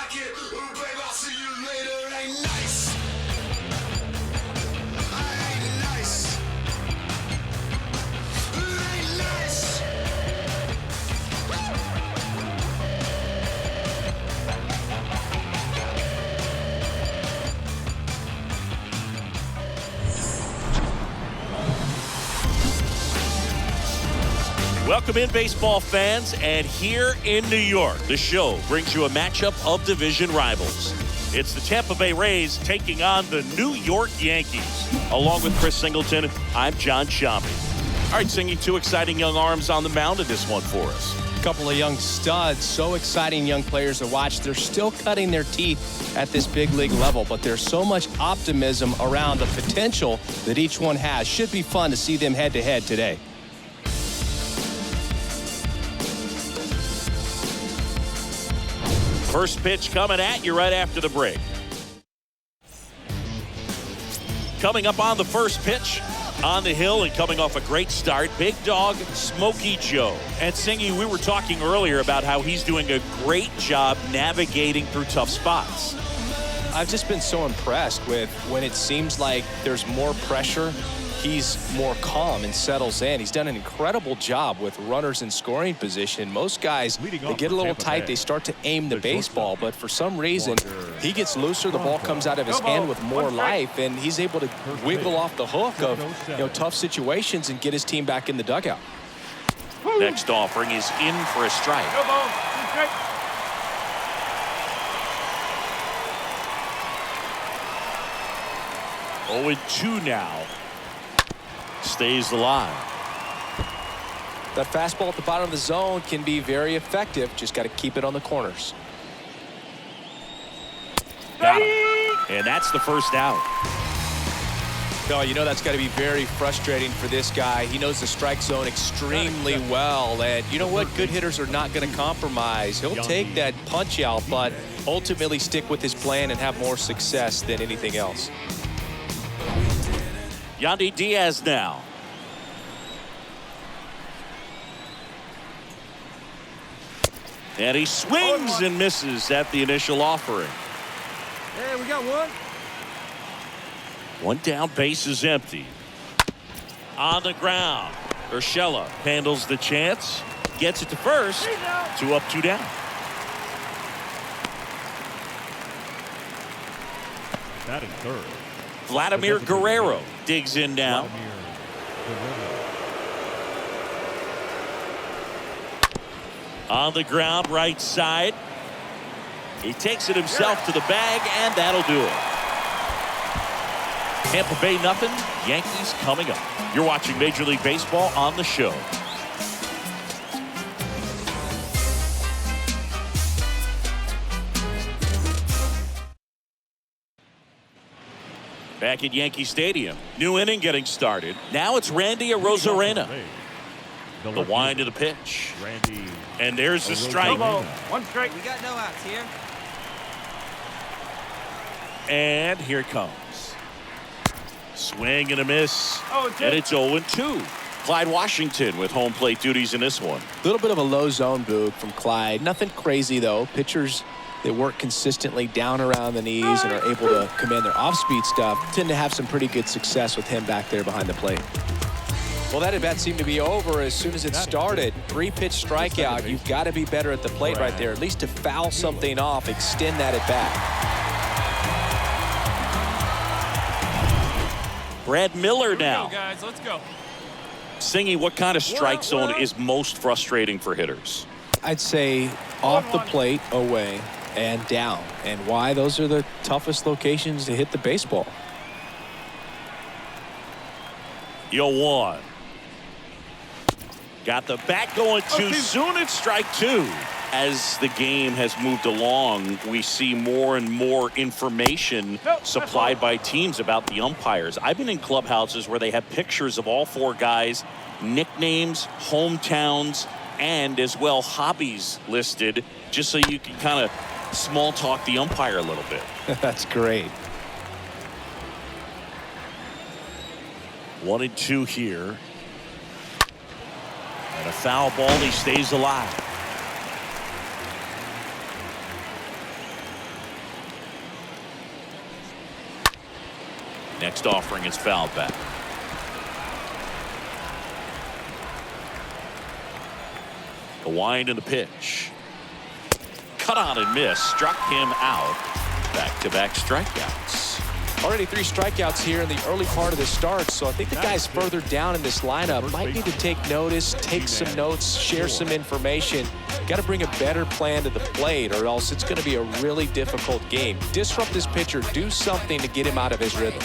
like it. Babe, I'll see you later. Ain't nice. I ain't nice. Ain't nice. Welcome in, baseball fans, and here in New York, the show brings you a matchup of division rivals. It's the Tampa Bay Rays taking on the New York Yankees. Along with Chris Singleton, I'm John Shambi. All right, Singy, two exciting young arms on the mound in this one for us. A couple of young studs, so exciting young players to watch. They're still cutting their teeth at this big league level, but there's so much optimism around the potential that each one has. Should be fun to see them head-to-head today. First pitch coming at you right after the break. Coming up on the first pitch, on the hill and coming off a great start, big dog Smokey Joe. And Singy, we were talking earlier about how he's doing a great job navigating through tough spots. I've just been so impressed with when it seems like there's more pressure, he's more calm and settles in. He's done an incredible job with runners in scoring position. Most guys, they get a little tight, they start to aim the baseball, but for some reason, he gets looser, the ball comes out of his hand with more life, and he's able to wiggle off the hook of tough situations and get his team back in the dugout. Next offering is in for a strike. 0-2 now. Stays alive. That fastball at the bottom of the zone can be very effective. Just got to keep it on the corners. Got him. And that's the first out. No, you know that's got to be very frustrating for this guy. He knows the strike zone extremely well. And you know what? Good hitters are not going to compromise. He'll take that punch out, but ultimately stick with his plan and have more success than anything else. Yandy Diaz now. And he swings and misses at the initial offering. Hey, we got one. One down, base is empty. On the ground, Urshela handles the chance, gets it to first. 2 up, 2 down. That in third. Vladimir Guerrero digs in now. On the ground, right side. He takes it himself to the bag, and that'll do it. Tampa Bay nothing. Yankees coming up. You're watching Major League Baseball on the show. Back at Yankee Stadium. New inning getting started. Now it's Randy Arozarena. The wind of the pitch. And there's the strike. One strike. We got no outs here. And here it comes. Swing and a miss. And it's 0-2. Clyde Washington with home plate duties in this one. A little bit of a low zone boot from Clyde. Nothing crazy, though. Pitchers that work consistently down around the knees and are able to command their off-speed stuff tend to have some pretty good success with him back there behind the plate. Well, that at-bat seemed to be over as soon as it started. 3-pitch strikeout. You've got to be better at the plate right there, at least to foul something off, extend that at-bat. Brad Miller now. Let's go, guys. Let's go. Singy, what kind of strike zone is most frustrating for hitters? I'd say off the plate, away, and down. And why? Those are the toughest locations to hit the baseball. 0-1. Got the bat going too soon. It's strike 2. As the game has moved along, we see more and more information supplied by teams about the umpires. I've been in clubhouses where they have pictures of all 4 guys, nicknames, hometowns, and as well hobbies listed, just so you can kind of small talk the umpire a little bit. That's great. 1-2 here. And a foul ball. He stays alive. Next offering is fouled back. The wind and the pitch. Cut on and miss. Struck him out. Back-to-back strikeouts. Already 3 strikeouts here in the early part of the start, so I think the guys further down in this lineup might need to take notice, take some notes, share some information. Got to bring a better plan to the plate, or else it's going to be a really difficult game. Disrupt this pitcher, do something to get him out of his rhythm.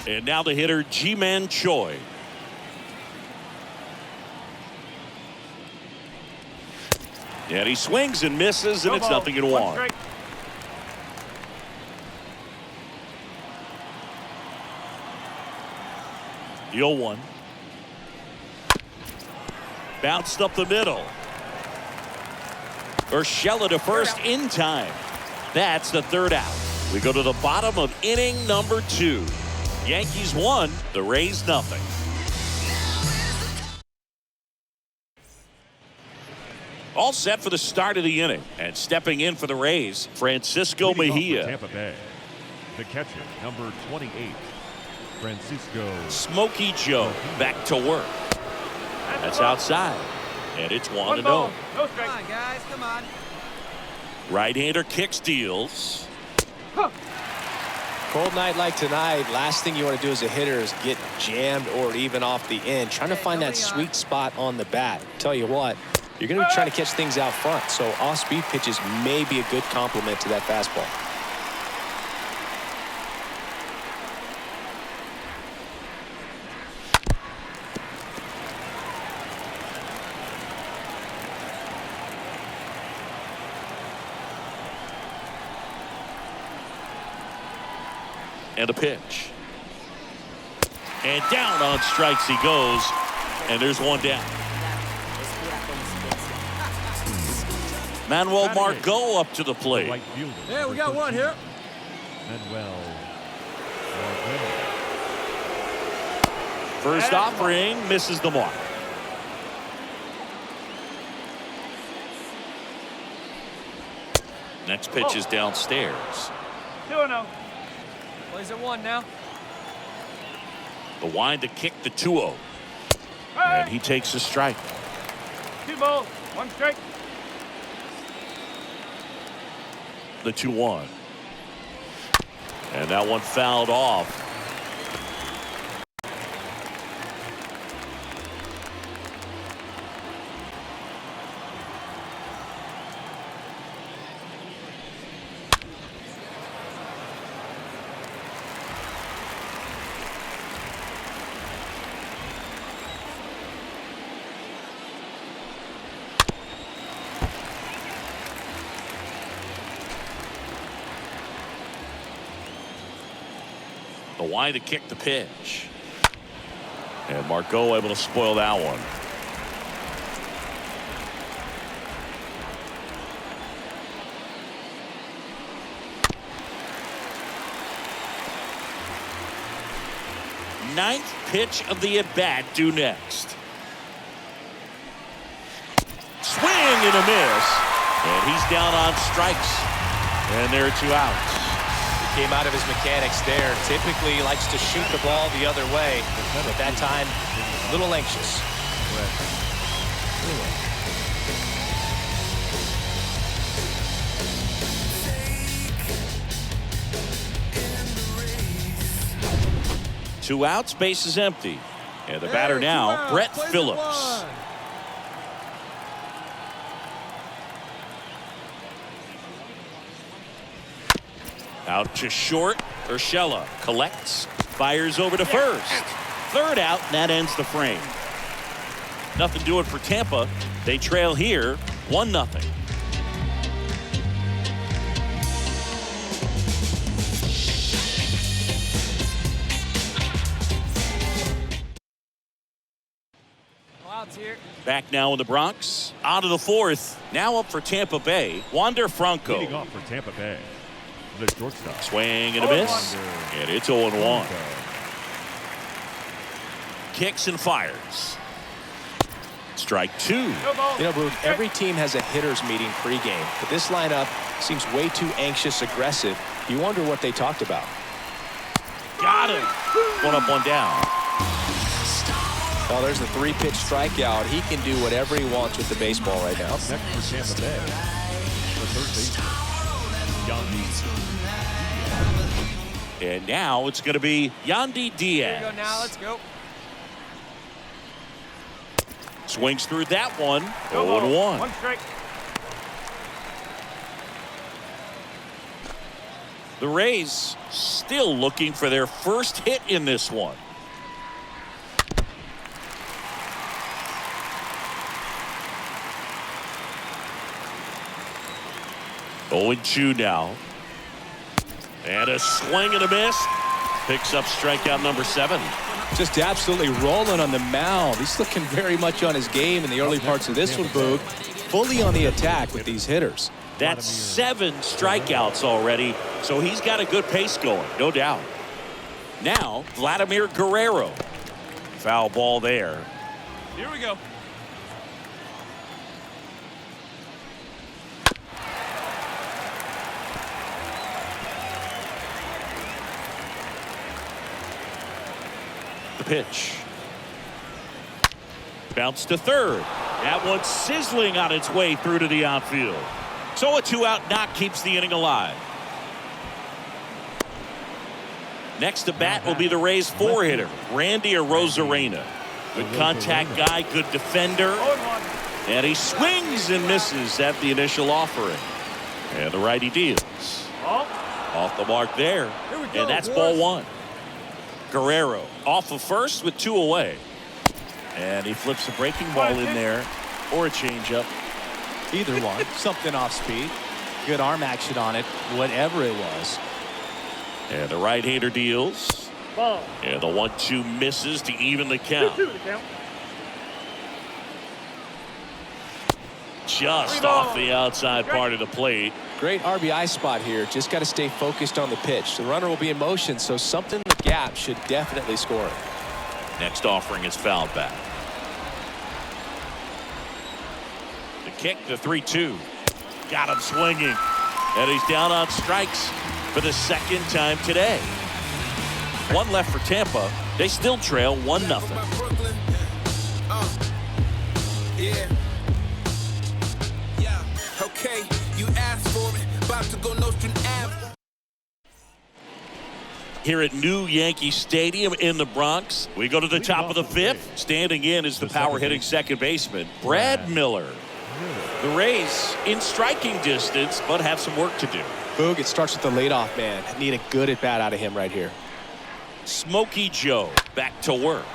And now the hitter, Ji-Man Choi. And he swings and misses, and it's 0-1. The 0-1. Bounced up the middle. Urshela to first in time. That's the 3rd out. We go to the bottom of inning number 2. Yankees 1, the Rays 0. All set for the start of the inning. And stepping in for the Rays, Francisco Leading off for Mejia. Tampa Bay, the catcher, number 28, Francisco. Smokey Joe back to work. That's outside. And it's 1-0. No strike. Come on, guys. Come on. Right-hander kicks, deals. Cold night like tonight, last thing you want to do as a hitter is get jammed or even off the end. Trying to find that sweet spot on the bat. Tell you what, you're going to be trying to catch things out front, so off-speed pitches may be a good complement to that fastball. And a pitch. And down on strikes he goes. And there's one down. Manuel Margot up to the plate. Right fielder, Yeah, we got one here. Manuel. First offering misses the mark. Next pitch is downstairs. 2-0. Plays at 1 now. The wind to kick the 2-0. And he takes a strike. 2 balls, 1 strike. The 2-1. And that one fouled off. The wind to kick the pitch. And Margot able to spoil that one. Ninth pitch of the at-bat due next. Swing and a miss. And he's down on strikes. And there are 2 outs. Came out of his mechanics there. Typically he likes to shoot the ball the other way, but that time a little anxious. Two outs, base is empty. And the batter now, Brett Phillips. Out to short. Urshela collects, fires over to first. 3rd out, and that ends the frame. Nothing doing for Tampa. They trail here 1-0. Back now in the Bronx. On to the 4th. Now up for Tampa Bay, Wander Franco. Leading off for Tampa Bay, the shortstop. Swing and a miss. And it's 0-1. Kicks and fires. Strike two. You know, Boog, every team has a hitters meeting pregame, but this lineup seems way too anxious, aggressive. You wonder what they talked about. Got him. One up, one down. Oh, there's the 3-pitch strikeout. He can do whatever he wants with the baseball right now. Next for Tampa Bay, the third baseman, Yankees. And now it's going to be Yandy Diaz. Here we go now. Let's go. Swings through that one. Go 0-1. One strike. The Rays still looking for their first hit in this one. Oh, and 2 now. And a swing and a miss. Picks up strikeout number 7. Just absolutely rolling on the mound. He's looking very much on his game in the early parts of this one, Boog. Fully on the attack with these hitters. That's 7 strikeouts already, so he's got a good pace going, no doubt. Now, Vladimir Guerrero. Foul ball there. Here we go. The pitch. Bounce to third. That one's sizzling on its way through to the outfield. So a 2-out knock keeps the inning alive. Next to bat will be the Rays 4-hitter, Randy Arozarena. Good contact guy, good defender. And he swings and misses at the initial offering. And the righty deals. Off the mark there. And that's ball 1. Guerrero off of first with 2 away. And he flips a breaking ball in there or a changeup. Either one. Something off speed. Good arm action on it, whatever it was. And the right-hander deals. And the 1-2 misses to even the count. Just off the outside part of the plate. Great RBI spot here. Just got to stay focused on the pitch. The runner will be in motion, so something in the gap should definitely score it. Next offering is fouled back. The kick, the 3-2. Got him swinging. And he's down on strikes for the second time today. 1 left for Tampa. They still trail 1-0. Yeah. Okay, you asked for it. About to go Nostrand Ave. Here at New Yankee Stadium in the Bronx, we go to the top of the 5th. Standing in is the power hitting second baseman, Brad Miller. The Rays in striking distance, but have some work to do. Boog, it starts with the leadoff man. Need a good at bat out of him right here. Smokey Joe back to work.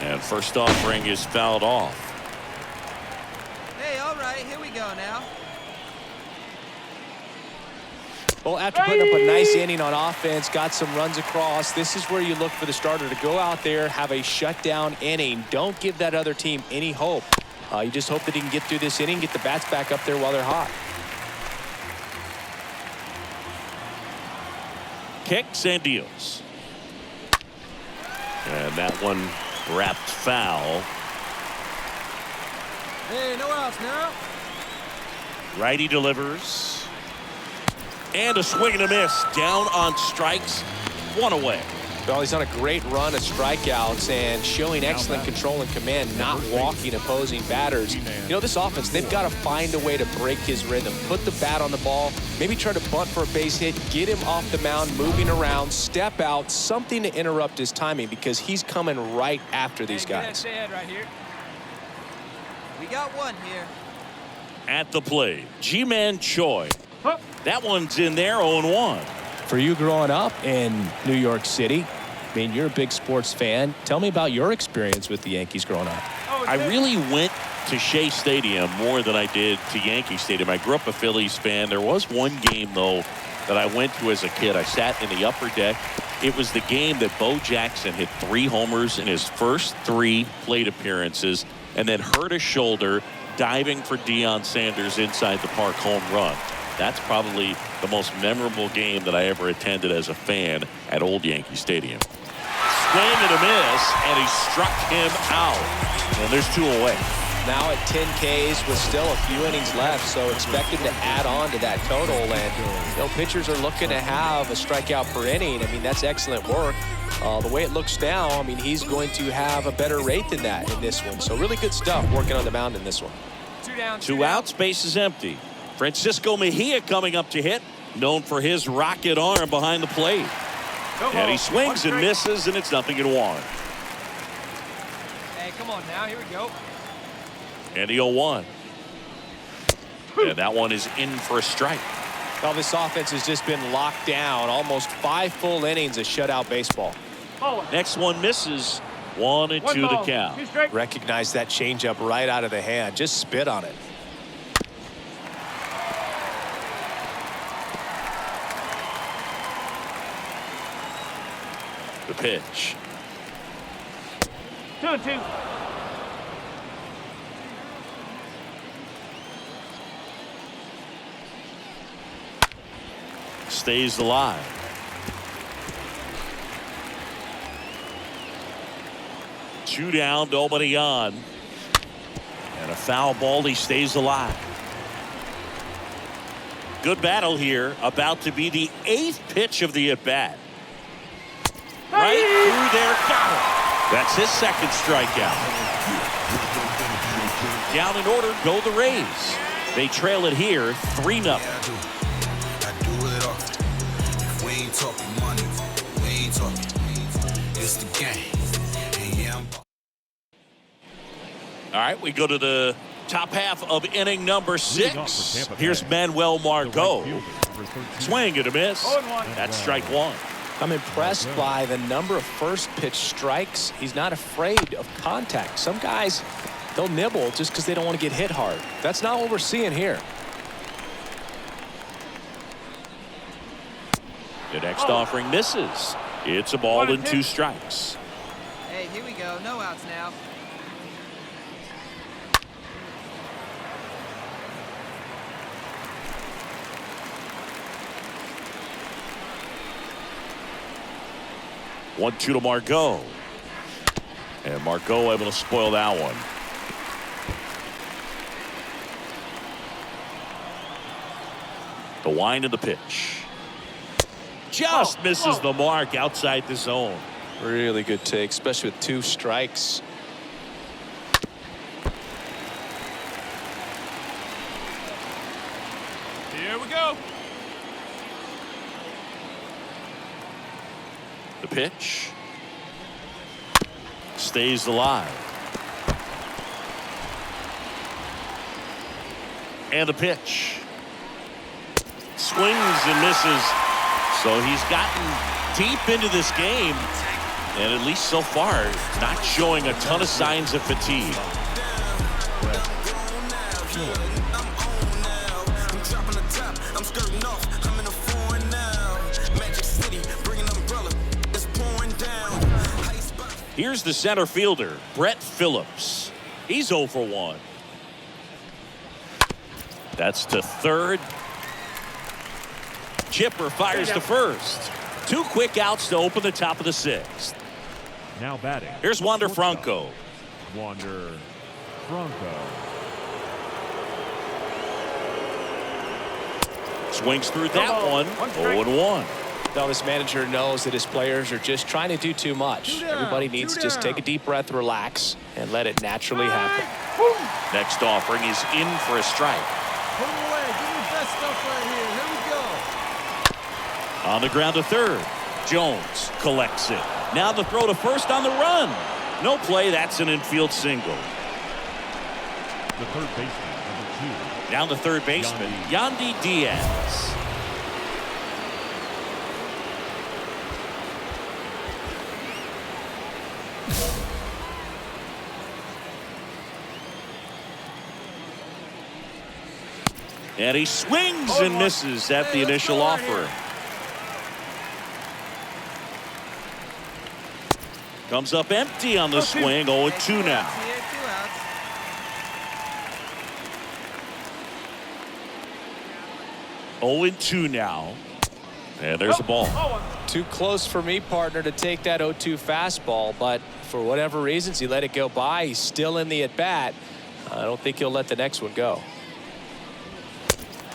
And first offering is fouled off. Hey, all right, here we go now. Well, after putting up a nice inning on offense, got some runs across, this is where you look for the starter to go out there, have a shutdown inning. Don't give that other team any hope. You just hope that he can get through this inning, get the bats back up there while they're hot. Kicks and deals. And that one wrapped foul. Hey, no outs now. Righty delivers. And a swing and a miss. Down on strikes. 1 away. Well, he's on a great run of strikeouts and showing excellent control and command, not walking opposing batters. You know, this offense, they've got to find a way to break his rhythm, put the bat on the ball, maybe try to bunt for a base hit, get him off the mound, moving around, step out, something to interrupt his timing because he's coming right after these guys. Right here. We got one here. At the plate, G-Man Choi. That one's in there, 0-1. For you growing up in New York City, I mean, you're a big sports fan. Tell me about your experience with the Yankees growing up. I really went to Shea Stadium more than I did to Yankee Stadium. I grew up a Phillies fan. There was one game, though, that I went to as a kid. I sat in the upper deck. It was the game that Bo Jackson hit 3 homers in his first 3 plate appearances and then hurt a shoulder diving for Deion Sanders inside the park home run. That's probably the most memorable game that I ever attended as a fan at Old Yankee Stadium. swing and a miss, and he struck him out. And there's 2 away. Now at 10 Ks with still a few innings left, so expected to add on to that total. And pitchers are looking to have a strikeout per inning. I mean, that's excellent work. The way it looks now, I mean, he's going to have a better rate than that in this one. So really good stuff working on the mound in this one. 2 down. 2 outs, base is empty. Francisco Mejia coming up to hit, known for his rocket arm behind the plate. And he swings and misses, and it's 0-1. Hey, come on now. Here we go. And the 0-1. And that one is in for a strike. Well, this offense has just been locked down. Almost 5 full innings of shutout baseball. Next one misses. 1-2 the count. Recognize that changeup right out of the hand. Just spit on it. The pitch. 2-2. Stays alive. Two down, nobody on. And a foul ball, he stays alive. Good battle here, about to be the 8th pitch of the at-bat. Right through there, got him. That's his 2nd strikeout. Down in order, go the Rays. They trail it here, 3-0. Talking money, we ain't talking. It's the game. And yeah, All right, we go to the top half of inning number 6. Here's Manuel Margot. Swing and a miss. That's strike 1. I'm impressed by the number of first pitch strikes. He's not afraid of contact. Some guys, they'll nibble just because they don't want to get hit hard. That's not what we're seeing here. The next offering misses. It's a ball and 2 strikes. Hey, here we go. No outs now. One, 2 to Margot. And Margot able to spoil that one. The wind of the pitch. Just misses the mark outside the zone. Really good take, especially with 2 strikes. Here we go. The pitch. Stays alive. And the pitch. Swings and misses. So he's gotten deep into this game, and at least so far, not showing a ton of signs of fatigue. Here's the center fielder, Brett Phillips. He's 0 for 1. That's to 3rd. Chipper fires to 1st. 2 quick outs to open the top of the 6th. Now batting. Here's Wander Franco. Wander Franco. Swings through that one. 0-1. Now this manager knows that his players are just trying to do too much. Everybody needs to just take a deep breath, relax, and let it naturally happen. Next offering is in for a strike. Put him away. Give me that stuff right here. Here we go. On the ground to 3rd. Jones collects it. Now the throw to 1st on the run. No play. That's an infield single. The third baseman, number 2. Down to 3rd baseman, Yandy Diaz. And he swings and misses at the initial offer. Comes up empty on the swing. 0-2 now. 0-2 now. And there's the ball. Too close for me, partner, to take that 0-2 fastball, but for whatever reasons, he let it go by. He's still in the at-bat. I don't think he'll let the next one go.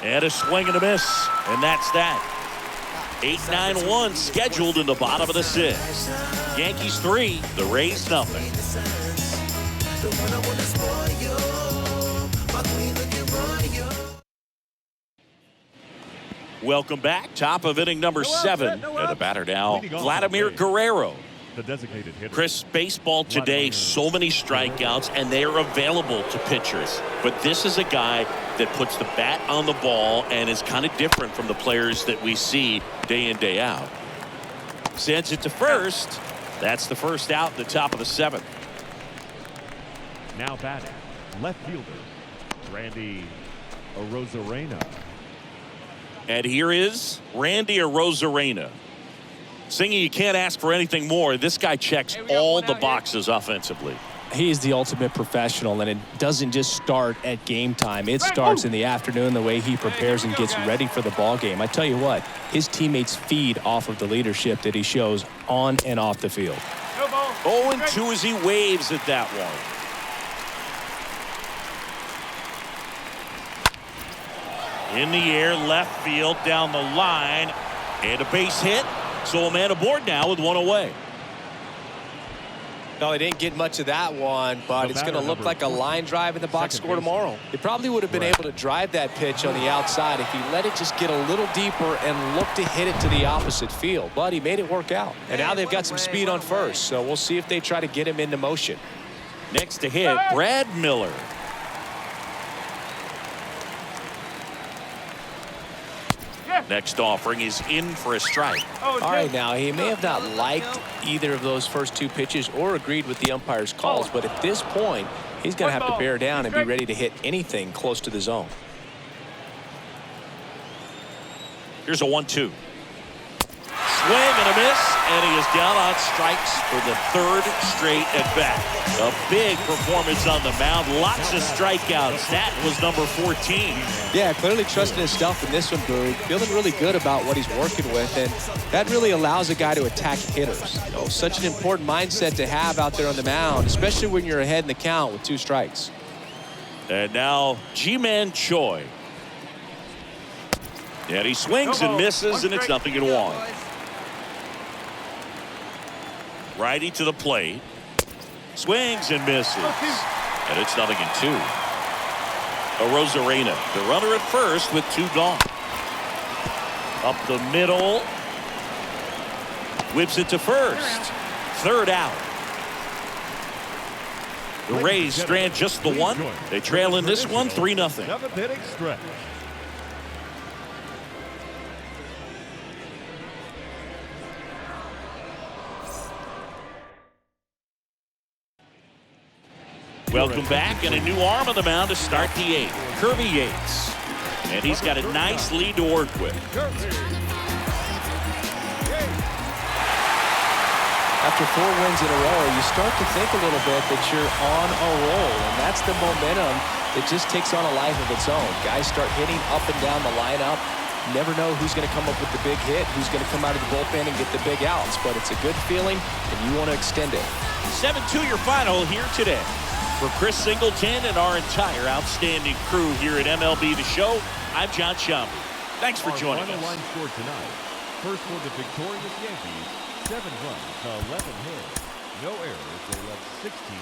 And a swing and a miss. And that's that. 8-9-1 scheduled in the bottom of the 6th. Yankees 3, the Rays nothing. Welcome back. Top of inning number 7. And the batter now, Vladimir Guerrero. The designated hitter. Chris, baseball today, so many strikeouts, and they are available to pitchers. But this is a guy that puts the bat on the ball and is kind of different from the players that we see day in, day out. Sends it to first. That's the first out, the top of the 7th. Now batting, left fielder, Randy Arozarena. And here is Randy Arozarena. Singing, you can't ask for anything more. This guy checks all the boxes offensively. He is the ultimate professional, and it doesn't just start at game time. It starts in the afternoon, the way he prepares and gets ready for the ball game. I tell you what, his teammates feed off of the leadership that he shows on and off the field. 0-2 as he waves at that one. In the air, left field, down the line, and a base hit. So a man aboard now with one away. No, he didn't get much of that one, but it's going to look like a line drive in the box score tomorrow. He probably would have been able to drive that pitch on the outside if he let it just get a little deeper and look to hit it to the opposite field. But he made it work out. And now they've got some speed on first, so we'll see if they try to get him into motion. Next to hit, Brad Miller. Next offering is in for a strike. All right, now he may have not liked either of those first 2 pitches or agreed with the umpire's calls, but at this point, he's going to have to bear down and be ready to hit anything close to the zone. Here's a 1-2. Swing and a miss, and he is down on strikes for the 3rd straight at bat. A big performance on the mound. Lots of strikeouts. That was number 14. Yeah, clearly trusting his stuff in this one, Boog. Feeling really good about what he's working with, and that really allows a guy to attack hitters. You know, such an important mindset to have out there on the mound, especially when you're ahead in the count with 2 strikes. And now Ji-Man Choi. And he swings and misses, and it's 0-1. Righty to the plate. Swings and misses. And it's 0-2. Arozarena, the runner at first with 2 gone. Up the middle. Whips it to first. 3rd out. The Rays strand just the 1. They trail in this one 3-0. 7th inning stretch. Welcome back, and a new arm on the mound to start the 8th. Kirby Yates. And he's got a nice lead to work with. After 4 wins in a row, you start to think a little bit that you're on a roll, and that's the momentum that just takes on a life of its own. Guys start hitting up and down the lineup. You never know who's going to come up with the big hit, who's going to come out of the bullpen and get the big outs, but it's a good feeling, and you want to extend it. 7-2 your final here today. For Chris Singleton and our entire outstanding crew here at MLB The Show, I'm John Schaumburg. Thanks for joining us. Final line score tonight. First for the victorious Yankees, 7 runs, 11 hits, no errors. They left 16